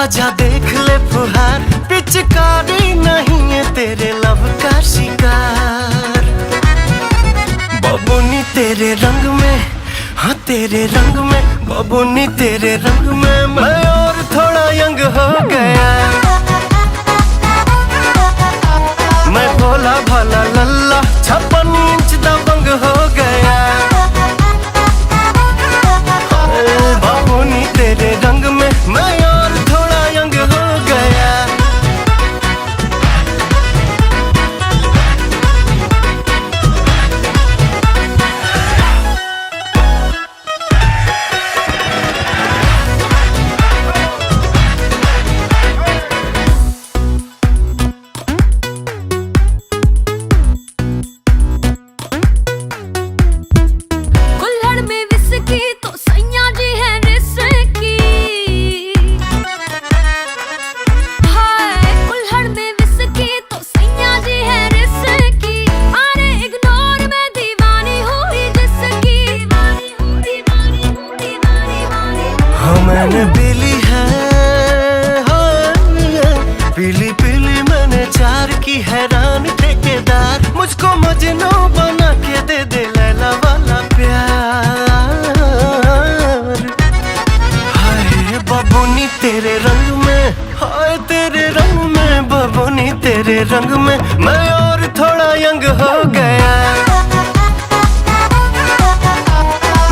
आजा देख ले फुहार, पिचकारी नहीं है तेरे लव का शिकार। बबूनी तेरे रंग में, हाँ तेरे रंग में, बबूनी तेरे रंग में मैं और थोड़ा यंग हो गया। मैं भोला भाला लल्ला 56 इंच दबंग हो गया। बबूनी तेरे रंग में मैं और थोड़ा यंग हो गया। मैंने पीली है, पीली पीली मैंने चार की, हैरान ठेकेदार मुझको मजनू बना के दे दे लैला वाला प्यार। हाय बबूनी तेरे रंग में, हाय तेरे रंग में, बबूनी तेरे रंग में मैं और थोड़ा यंग हो गया।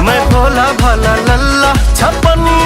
मैं भोला भाला लल्ला 56